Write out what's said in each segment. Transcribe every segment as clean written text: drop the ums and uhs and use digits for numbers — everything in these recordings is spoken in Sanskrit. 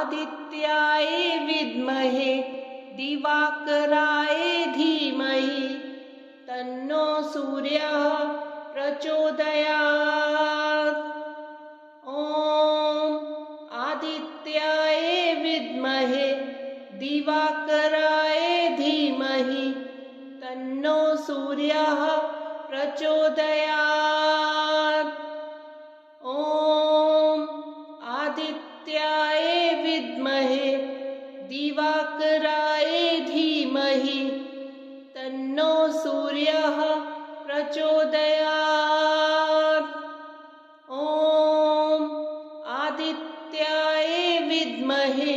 आदित्याय विद्महे दिवाकराय धीमहि तन्नो सूर्यः प्रचोदयात्। ॐ आदित्याय विद्महे दिवाकराय धीमहि तन्नो सूर्यः प्रचोदयात्। ॐ आदित्याय विद्महे दिवाकराय धीमहि तन्नो सूर्यः प्रचोदयात्। ॐ आदित्याय विद्महे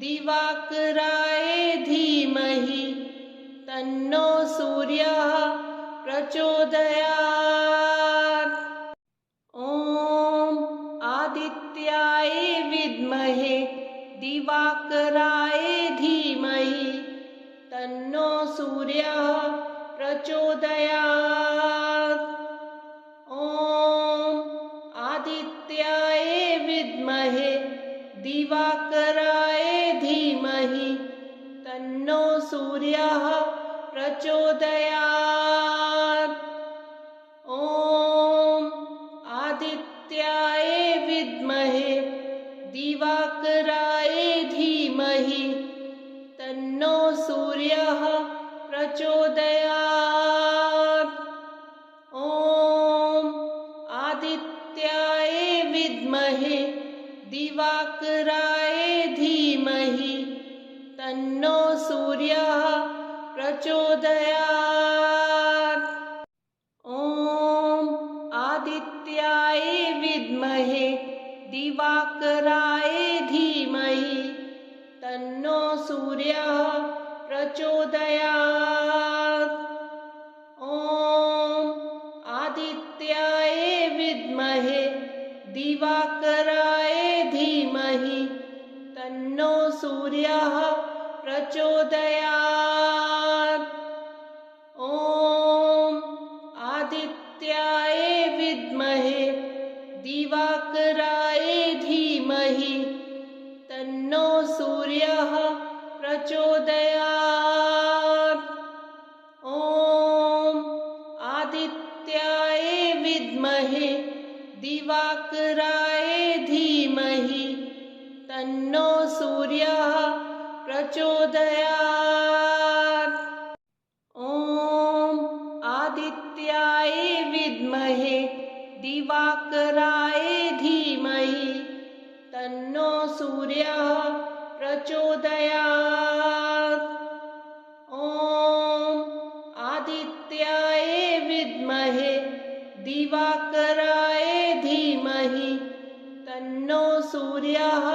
दिवाकराय धीमहि तन्नो सूर्यः प्रचोदयात्। ॐ आदित्याय विद्महे दिवाकराय धीमहि तन्नो सूर्यः प्रचोदयात्। ॐ आदित्याय विद्महे दिवाकराय धीमहि तन्नो सूर्यः प्रचोदयात्। ॐ आदित्याय विद्महे दिवाकराय धीमहि तन्नो सूर्यः प्रचोदयात्। ॐ आदित्याय विद्महे दिवाकराय धीमहि तन्नो सूर्यः प्रचोदयात्। ॐ आदित्याय विद्महे दिवाकराय धीमहि तन्नो सूर्यः प्रचोदयात्। ॐ आदित्याय विद्महे दिवाकराय धीमहि तन्नो सूर्यः प्रचोदयात्। ॐ आदित्याय विद्महे दिवाकराय धीमहि तन्नो सूर्यः प्रचोदयात्। ॐ आदित्याय विद्महे दिवाकराय धीमहि तन्नो सूर्यः प्रचोदयात्। ॐ आदित्याय विद्महे दिवाकराय धीमहि तन्नो सूर्यः प्रचोदयात्। ॐ आदित्याय विद्महे दिवाकराय धीमहि तन्नो सूर्यः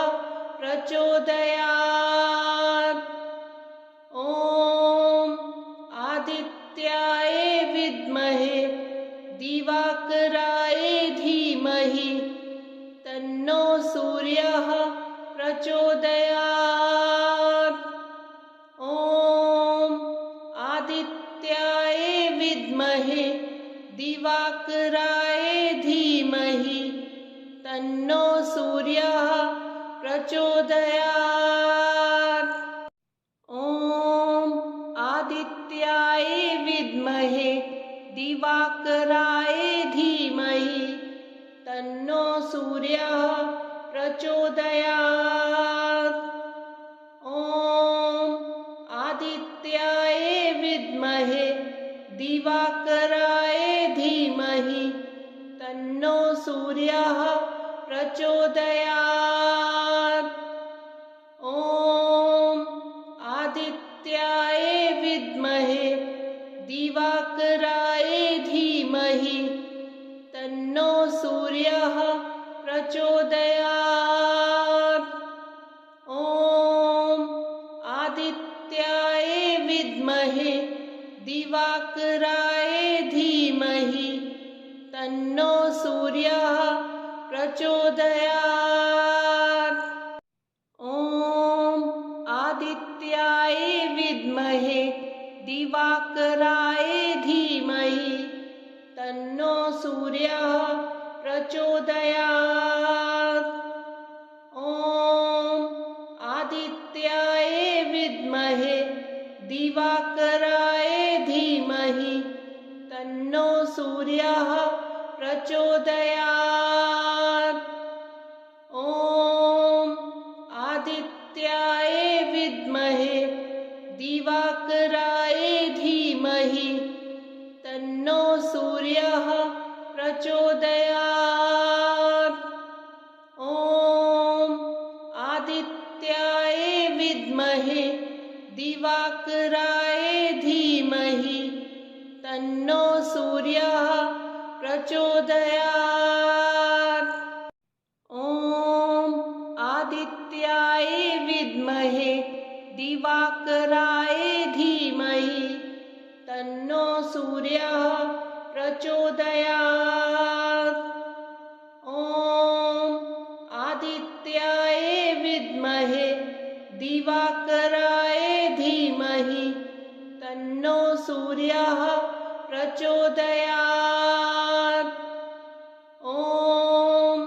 प्रचोदयात्। ॐ आदित्याय विद्महे दिवाकराय धीमहि तन्नो सूर्यः प्रचोदयात्। ॐ आदित्याय विद्महे दिवाकराय धीमहि तन्नो सूर्यः प्रचोदयात्। ॐ आदित्याय विद्महे दिवाकराय धीमहि तन्नो सूर्यः प्रचोदयात्। ॐ आदित्याय विद्महे दिवाकराय धीमहि तन्नो सूर्यः प्रचोदयात्। ॐ आदित्याय विद्महे दिवाकराय धीमहि तन्नो सूर्यः प्रचोदयात्। ॐ आदित्याय विद्महे दिवाकराय धीमहि तन्नो सूर्यः प्रचोदयात्। ॐ आदित्याय विद्महे दिवाकराय धीमहि तन्नो सूर्यः प्रचोदयात्। विद्महे दिवाकराय धीमहि तन्नो सूर्यः प्रचोदयात्। ॐ आदित्याय विद्महे दिवाकराय धीमहि तन्नो सूर्यः प्रचोदयात्। ॐ आदित्याय विद्महे दिवाकराय धीमहि तन्नो सूर्यः प्रचोदयात्। ॐ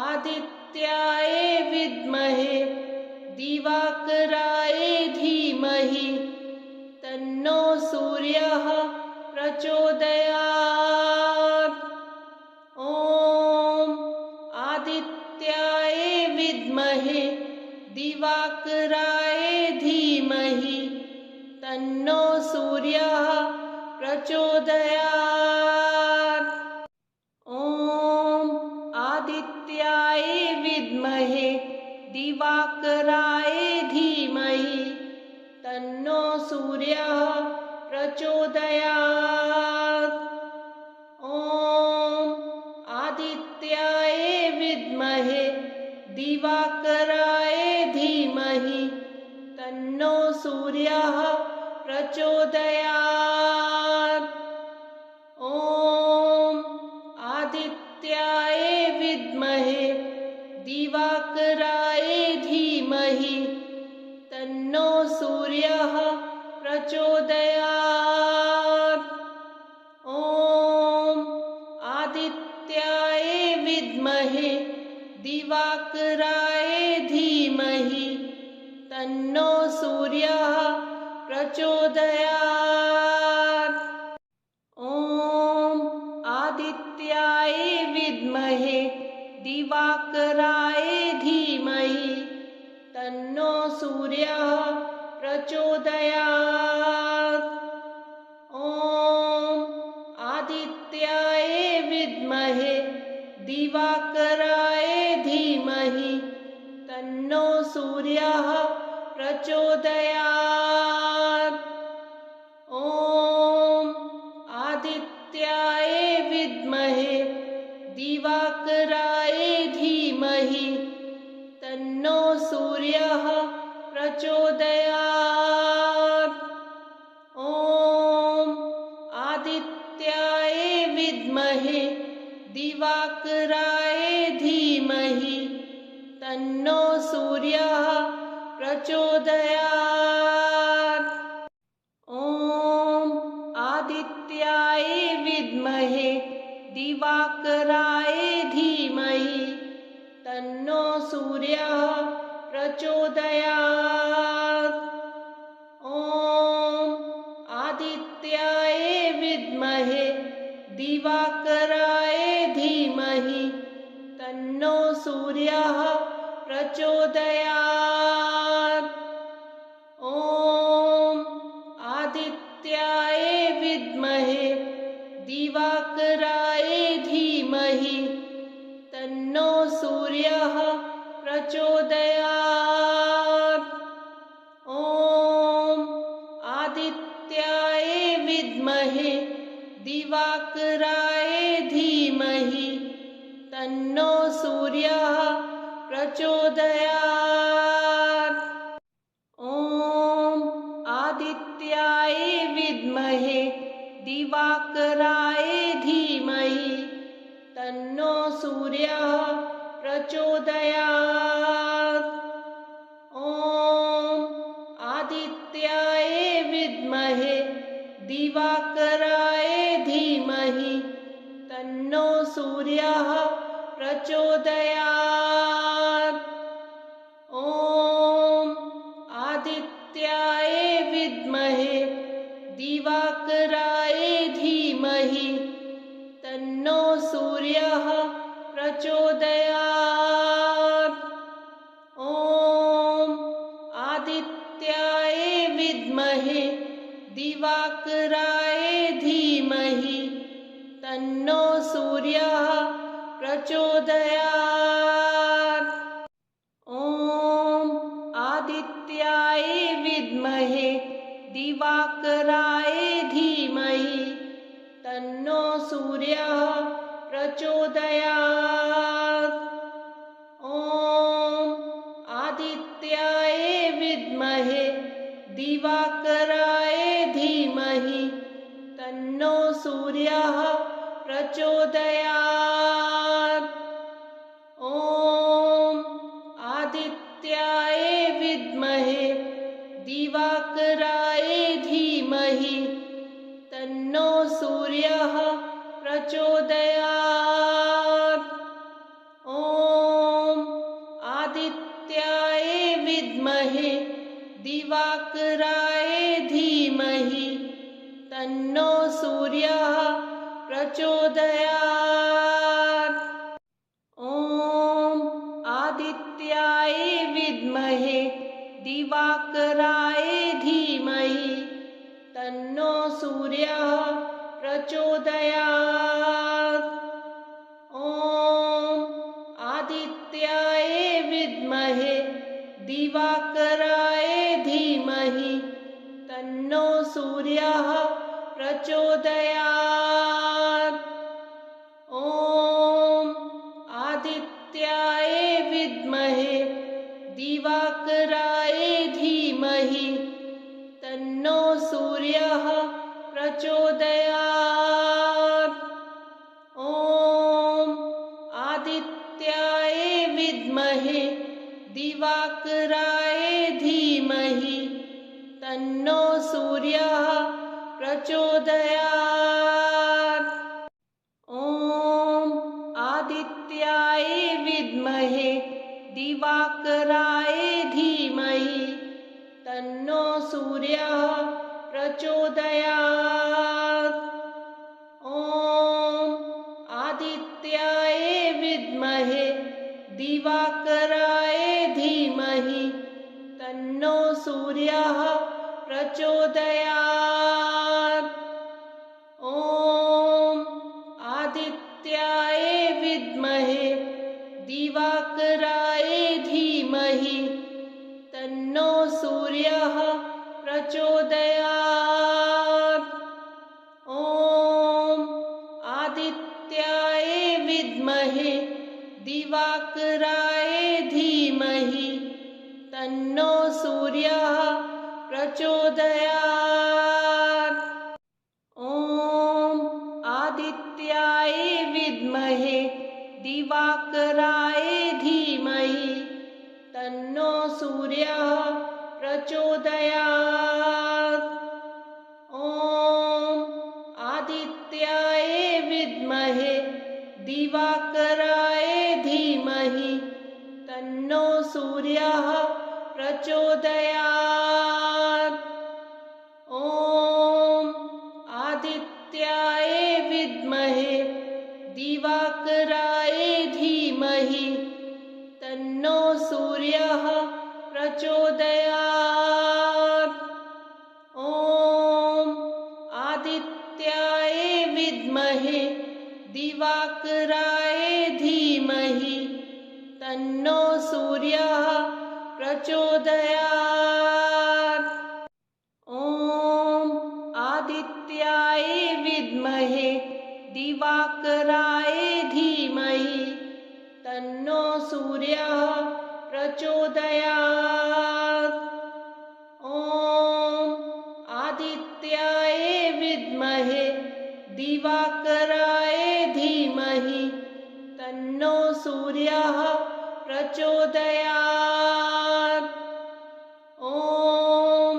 आदित्याय विद्महे दिवाकराय धीमहि तन्नो सूर्यः प्रचोदयात्। ॐ आदित्याय विद्महे दिवाकराय धीमहि तन्नो सूर्यः प्रचोदयात्। ॐ आदित्याय विद्महे दिवाकराय धीमहि तन्नो सूर्यः प्रचोदयात्। ॐ आदित्याय विद्महे दिवाकराय धीमहि तन्नो सूर्यः प्रचोदयात्। ॐ आदित्याय विद्महे दिवाकराय धीमहि तन्नो सूर्यः प्रचोदयात्। ॐ आदित्याय विद्महे दिवाकराय धीमहि तन्नो सूर्यः प्रचोदयात्। ॐ आदित्याय विद्महे दिवाकराय धीमहि तन्नो सूर्यः प्रचोदयात्। ॐ आदित्याय विद्महे दिवाकराय धीमहि तन्नो सूर्यः प्रचोदयात्। ॐ आदित्याय विद्महे दिवाकराय धीमहि तन्नो सूर्यः प्रचोदयात्। ॐ आदित्याय विद्महे दिवाकराय धीमहि तन्नो सूर्यः प्रचोदयात्। ॐ आदित्याय विद्महे दिवाकराय धीमहि तन्नो सूर्यः प्रचोदयात्। ॐ आदित्याय विद्महे दिवाकराय धीमहि तन्नो सूर्यः प्रचोदयात्। ॐ आदित्याय विद्महे दिवाकराय धीमहि तन्नो सूर्यः प्रचोदयात्। ॐ आदित्याय विद्महे दिवाकराय धीमहि तन्नो सूर्यः प्रचोदयात्। ॐ आदित्याय विद्महे दिवाकराय धीमहि तन्नो सूर्यः प्रचोदयात्। ॐ आदित्याय विद्महे दिवाकराय धीमहि तन्नो सूर्यः प्रचोदयात्। ॐ आदित्याय विद्महे दिवाकराय धीमहि तन्नो सूर्यः प्रचोदयात्। ॐ आदित्याय विद्महे दिवाकराय धीमहि तन्नो सूर्यः प्रचोदयात्। ॐ आदित्याय दिवाकराय धीमहि तन्नो सूर्यः प्रचोदयात्। ॐ आदित्याय विद्महे दिवाकराय धीमहि तन्नो सूर्यः प्रचोदयात्। ॐ आदित्याय विद्महे दिवाकराय धीमहि तन्नो सूर्यः प्रचोदयात्। ॐ आदित्याय विद्महे दिवाकराय धीमहि तन्नो सूर्यः प्रचोदयात्। ॐ आदित्याय विद्महे दिवाकराय धीमहि तन्नो सूर्यः प्रचोदयात्। ॐ आदित्याय विद्महे दिवाकराय धीमहि तन्नो सूर्यः प्रचोदयात्। ॐ आदित्याय विद्महे दिवाकराय धीमहि तन्नो सूर्यः प्रचोदयात्। ॐ आदित्याय विद्महे दिवाकराय धीमहि तन्नो सूर्यः प्रचोदयात्। ॐ आदित्याय विद्महे दिवाकराय धीमहि तन्नो सूर्यः प्रचोदयात्। ॐ आदित्याय विद्महे दिवाकराय धीमहि तन्नो सूर्यः प्रचोदयात्। ॐ आदित्याय विद्महे दिवाकराय धीमहि तन्नो सूर्यः प्रचोदयात्। ॐ आदित्याय विद्महे दिवाकराय धीमहि तन्नो सूर्यः प्रचोदयात्। ॐ आदित्याय विद्महे दिवाकराय धीमहि तन्नो सूर्यः प्रचोदयात्। ॐ आदित्याय विद्महे दिवाकराय धीमहि तन्नो सूर्यः प्रचोदयात्। ॐ आदित्याय विद्महे दिवाकराय धीमहि तन्नो सूर्यः प्रचोदयात्। ॐ आदित्याय विद्महे दिवाकराय धीमहि तन्नो सूर्यः प्रचोदयात्। ॐ आदित्याय विद्महे दिवाकराय धीमहि तन्नो सूर्यः प्रचोदयात्। ॐ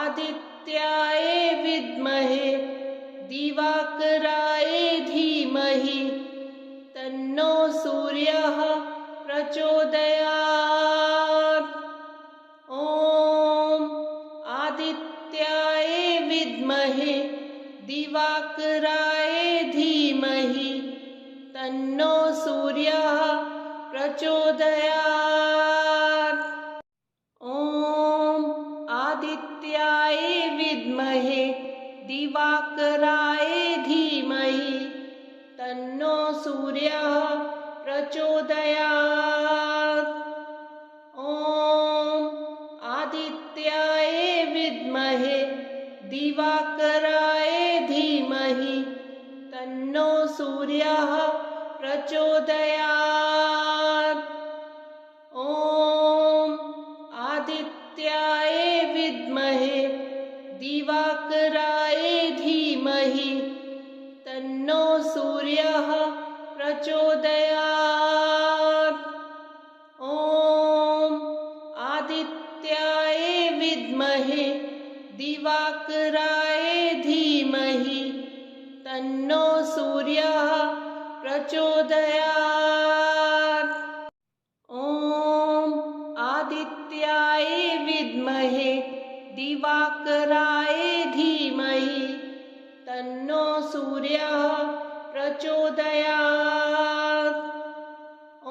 आदित्याय विद्महे दिवाकराय धीमहि तन्नो सूर्यः प्रचोदयात्। ॐ आदित्याय विद्महे दिवाकराय धीमहि तन्नो सूर्यः प्रचोदयात्। ॐ आदित्याय विद्महे दिवाकराय धीमहि तन्नो सूर्यः प्रचोदयात्। ॐ आदित्याय विद्महे दिवाकराय धीमहि तन्नो सूर्यः प्रचोदयात्। विद्महे दिवाकराय धीमहि तन्नो सूर्यः प्रचोदयात्। ॐ आदित्याय विद्महे दिवाकराय धीमहि तन्नो सूर्यः प्रचोदयात्। ॐ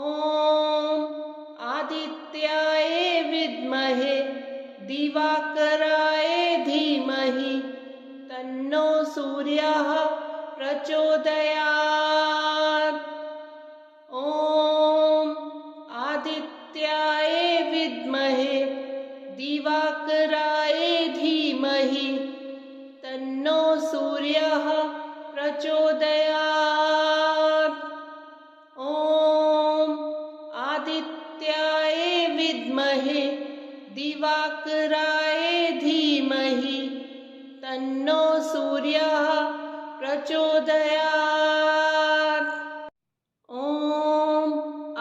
आदित्याय विद्महे दिवाकराय धीमहि तन्नो सूर्यः प्रचोदयात्। ॐ आदित्याय विद्महे दिवाकराय धीमहि तन्नो सूर्यः प्रचोदयात्। ॐ आदित्याय विद्महे दिवाकराय धीमहि तन्नो सूर्यः प्रचोदयात्। ॐ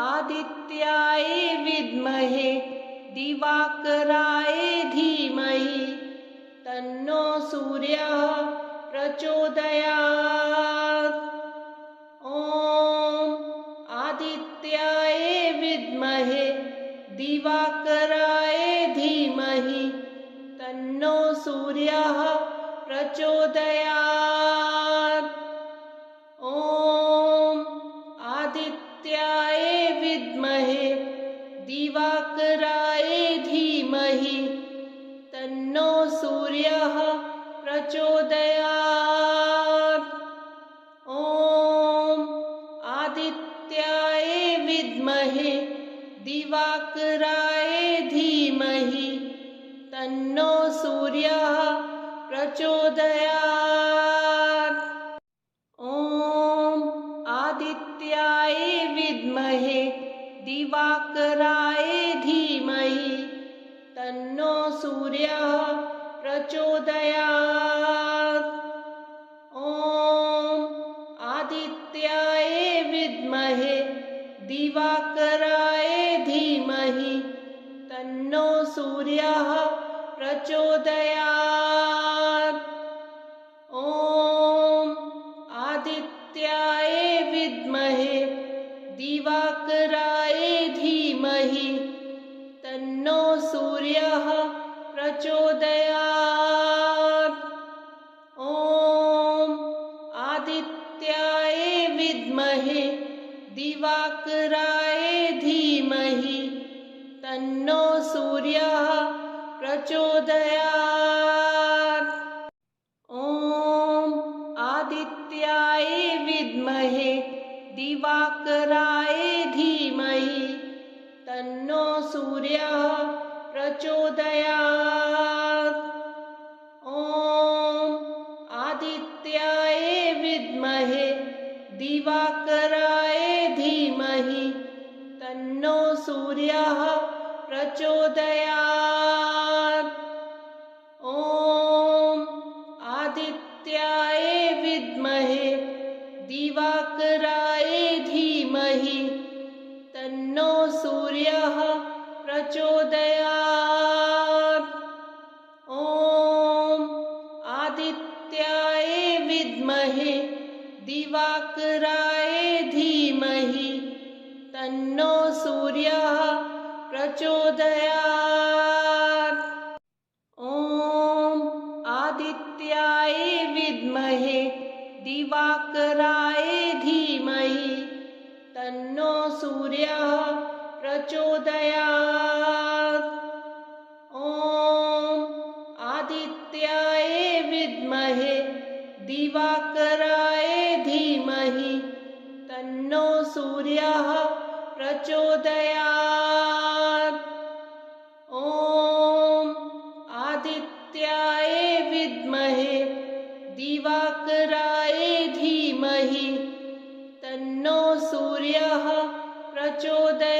आदित्याय विद्महे दिवाकराय धीमहि तन्नो सूर्यः प्रचोदयात्। ॐ आदित्याय विद्महे दिवाकराय धीमहि तन्नो सूर्यः प्रचोदयात्। ॐ आदित्याय विद्महे दिवाकराय धीमहि तन्नो सूर्यः प्रचोदयात्। ॐ आदित्याय विद्महे दिवाकराय धीमहि तन्नो सूर्यः प्रचोदयात्। ॐ आदित्याय विद्महे दिवाकराय धीमहि तन्नो सूर्यः प्रचोदयात्। ॐ आदित्याय विद्महे दिवाकराय धीमहि तन्नो सूर्यः प्रचोदयात्। ॐ आदित्याय विद्महे दिवाकराय धीमहि तन्नो सूर्यः प्रचोदयात्। ॐ आदित्याय विद्महे दिवाकराय धीमहि तन्नो सूर्यः प्रचोदयात्। ॐ आदित्याय विद्महे दिवाकराय धीमहि तन्नो सूर्यः प्रचोदयात्। ॐ आदित्याय विद्महे दिवाकराय धीमहि तन्नो सूर्यः प्रचोदयात्। ॐ आदित्याय विद्महे दिवाकराय धीमहि तन्नो सूर्यः प्रचोदयात्। ॐ आदित्याय विद्महे दिवाकराय धीमहि तन्नो सूर्यः प्रचोदयात्। ॐ आदित्याय विद्महे दिवाकराय धीमहि तन्नो सूर्यः प्रचोदयात्। ॐ आदित्याय विद्महे दिवाकराय धीमहि तन्नो सूर्यः प्रचोदयात्। ॐ आदित्याय विद्महे दिवाकराय धीमहि तन्नो सूर्यः प्रचोदयात्।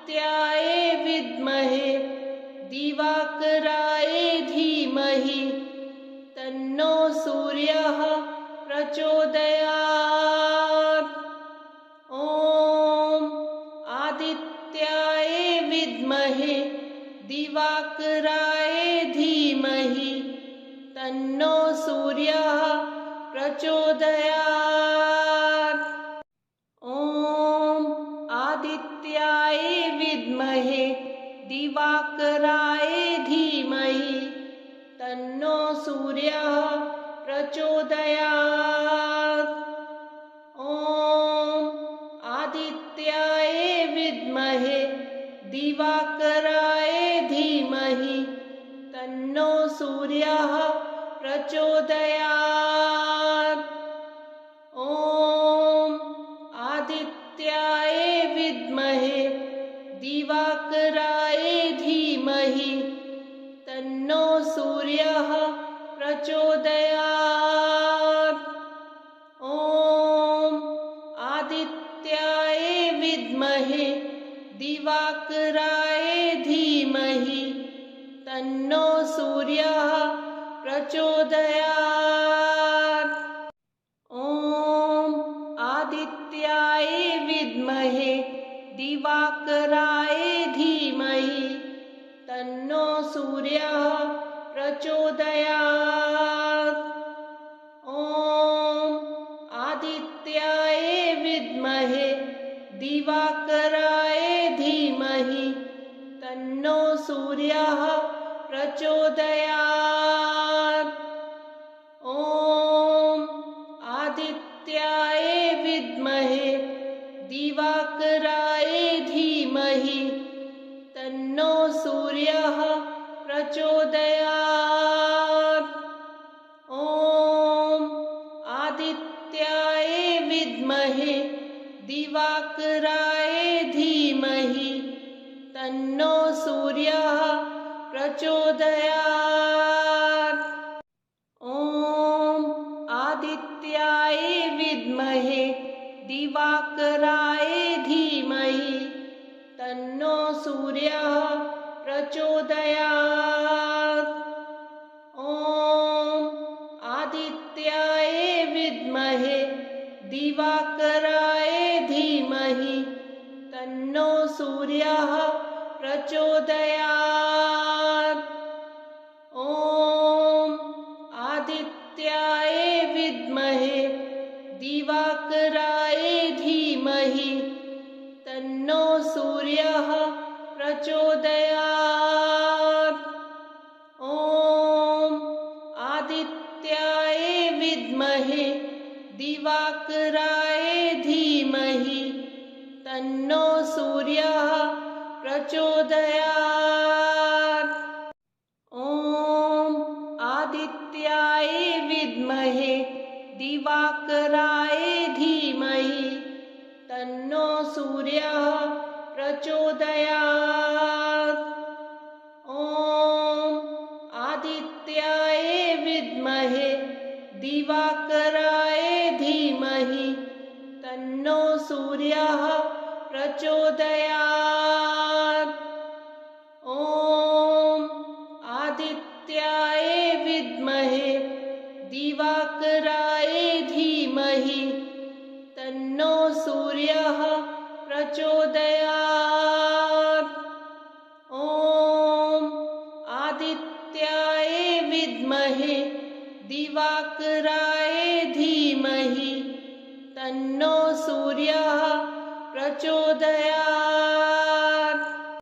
आदित्याय विद्महे दिवाकराय धीमहि तन्नो सूर्यः प्रचोदयात्। ॐ आदित्याय विद्महे दिवाकराय धीमहि तन्नो सूर्यः प्रचोदयात्। ॐ आदित्याय विद्महे दिवाकराय धीमहि तन्नो सूर्यः प्रचोदयात्। ॐ आदित्याय विद्महे दिवाकराय धीमहि तन्नो सूर्यः प्रचोदयात्। ॐ आदित्याय विद्महे दिवाकराय धीमहि तन्नो सूर्यः प्रचोदयात्। ॐ आदित्याय विद्महे दिवाकराय धीमहि तन्नो सूर्यः प्रचोदयात्। ॐ आदित्याय विद्महे दिवाकराय धीमहि तन्नो सूर्यः प्रचोदयात्। ॐ आदित्याय विद्महे दिवाकराय धीमहि तन्नो सूर्यः प्रचोदयात्। ॐ आदित्याय विद्महे दिवाकराय धीमहि तन्नो सूर्यः प्रचोदयात्। ॐ आदित्याय विद्महे दिवाकराय धीमहि तन्नो सूर्यः प्रचोदयात्। ॐ आदित्याय विद्महे दिवाकराय धीमहि तन्नो सूर्यः प्रचोदयात्। ॐ आदित्याय विद्महे दिवाकराय धीमहि तन्नो सूर्यः प्रचोदयात्। ॐ आदित्याय विद्महे दिवाकराय धीमहि तन्नो सूर्यः प्रचोदयात्। ॐ आदित्याय विद्महे दिवाकराय धीमहि तन्नो सूर्यः प्रचोदयात्। ॐ आदित्याय विद्महे दिवाकराय धीमहि तन्नो सूर्यः प्रचोदयात्। ॐ आदित्याय विद्महे दिवाकराय धीमहि तन्नो सूर्यः प्रचोदयात्। ॐ आदित्याय विद्महे दिवाकराय धीमहि तन्नो सूर्यः प्रचोदयात्। ॐ आदित्याय विद्महे दिवाकराय धीमहि तन्नो सूर्यः प्रचोदयात्।